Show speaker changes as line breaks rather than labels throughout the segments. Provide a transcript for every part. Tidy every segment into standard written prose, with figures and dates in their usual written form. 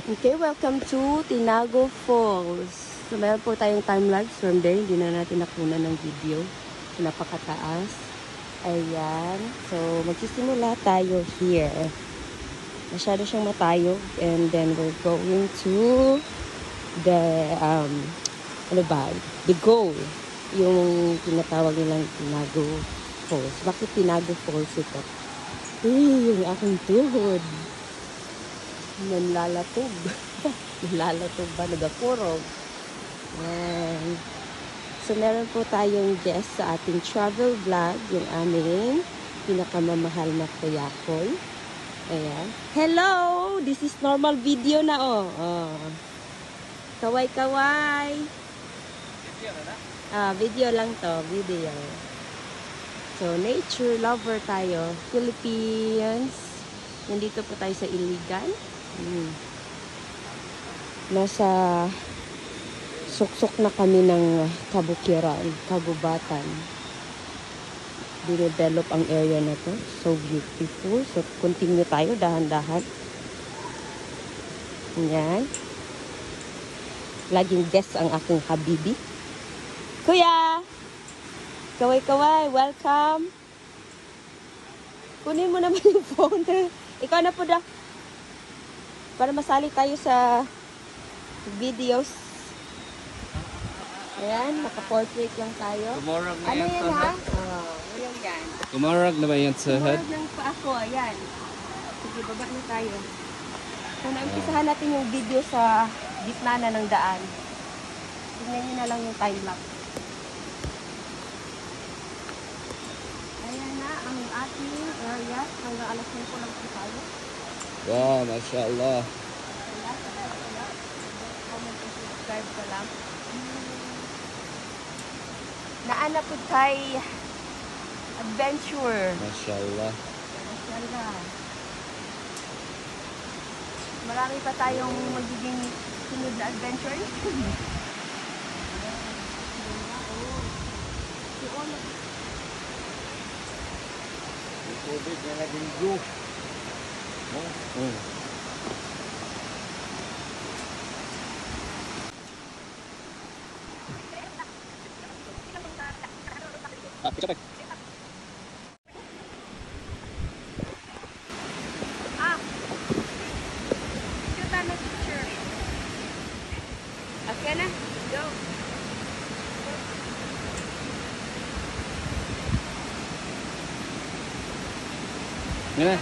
Okay, welcome to Tinago Falls. So, meron po tayong time lapse from there. Hindi na natin nakunan ng video. Napakataas. Ayan. So, magsisimula tayo here. Masyado siyang matayog. And then, we're going to the, the goal. Yung tinatawag nilang Tinago Falls. Bakit Tinago Falls ito? Yung aking tuhod. Nanlalatog. Nanlalatog ba? Nagakurog. Ayan. So, meron po tayong guest sa ating travel vlog. Yung aming pinakamamahal na kuyakoy. Ayan. Hello! This is normal video na, oh. Kaway-kaway.
Video na?
Video lang to. Video. So, nature lover tayo. Philippines. Nandito po tayo sa Iligan. Nasa suksok na kami ng kabukiran, kagubatan. Dinevelop ang area na to. So beautiful. So continue tayo dahan-dahan. Yan. Laging guest ang aking habibi. Kuya! Kaway-kaway, welcome. Kunin mo naman yung phone. Ikaw na po da. Para masali tayo sa videos. Ayan, naka-portrait lang tayo.
Kumurag na
Ano
yan
yan
sa
ha?
head.
Ngayon yan.
Kumurag na ba yan sa head?
Kumurag lang pa ako, ayan. Sige, baba na tayo. So, naumpisahan natin yung video sa gitna na ng daan. Tingnan nyo na lang yung time-lapse. Ayan na ang ating area. Hanggang alas 5 lang po tayo.
Wow, mashallah.
Comment and subscribe ka lang. Naana po kay adventure.
Mashallah.
Mashallah. Marami pa tayong magiging sunod na adventure.
Tubig na naging blue. Picture tayo.
Shoot na picture. Okay na? Go.
Yan na.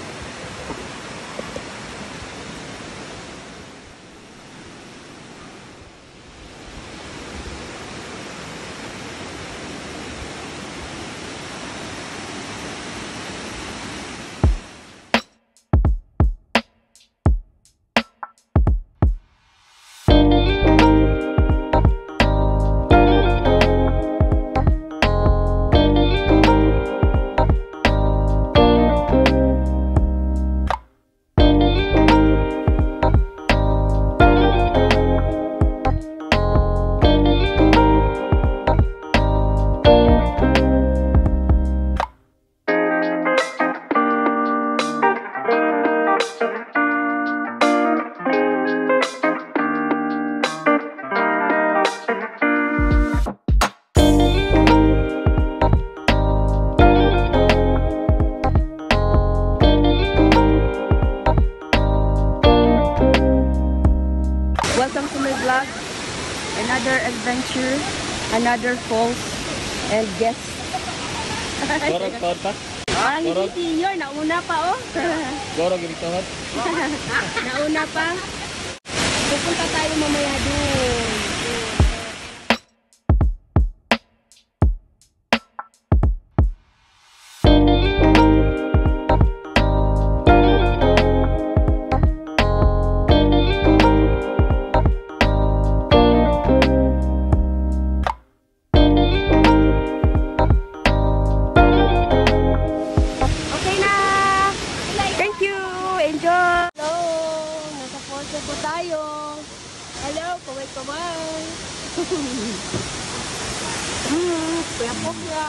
Welcome to my vlog. Another adventure, another falls, and guest.
Gorog tawad pa?
Ang hindi senior, nauna pa oh.
Gorog yung tawad?
Nauna pa. Pupunta tayo mamaya doon. Enjoy! Hello! Nasa Forza po tayo. Hello! Kaway-kaway! Kuya Pogya.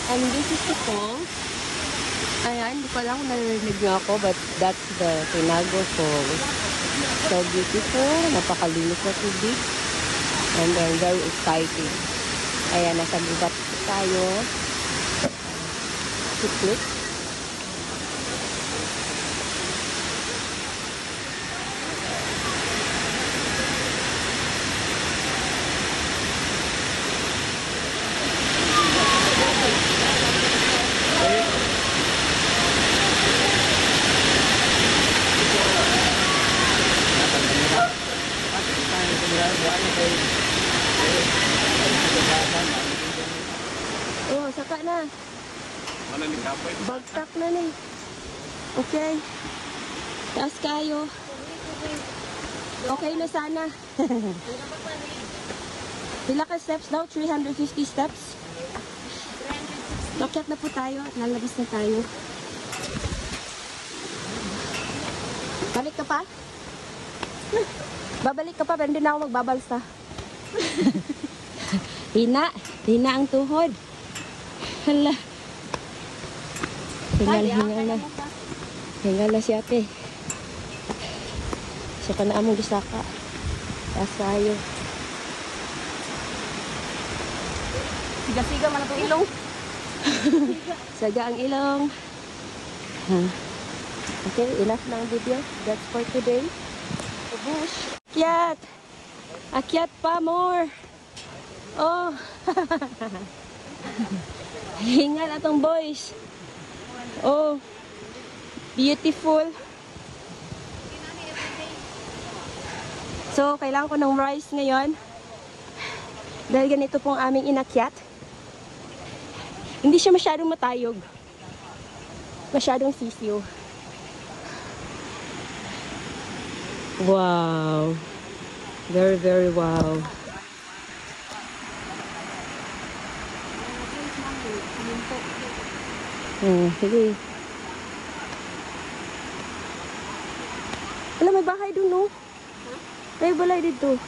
And this is the falls. Ayan, hindi ko lang kung narinig niyo ako, but that's the Tinago Falls. So beautiful. Napakalinis na tubig. And then very exciting. Ayan, nasa gubat tayo. Siklit. Oh, saka na.
Wala ni kapoy.
Bagsak na ni. Okay. Taas kayo. Okay na sana. Pila ka steps daw? 350 steps? Makyat na po tayo at lalabas na tayo. Balik ka pa? Babalik ka pa, pero hindi na ako magbabalsa. Hina. Hina ang tuhod. Hala. Hingal na. Hingal na si ate. Siya ka na among gisaka. Taas tayo.
Siga-siga man itong ilong.
Saga ang ilong. Okay, enough na ang video. That's for today. Bush. Akyat! Akyat pa more! Oh! Hingal atong boys. Oh! Beautiful. So, kailangan ko ng rice ngayon. Dahil ganito pong aming inakyat. Hindi siya masyadong matayog. Masyadong sisiyo. Wow. Very, very wow. Sige. Wala, may bahay dun, no? May balay dito.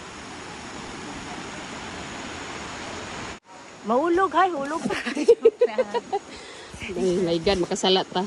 Mahulog, hay. Hulog. Ay, my God, makasalat ta.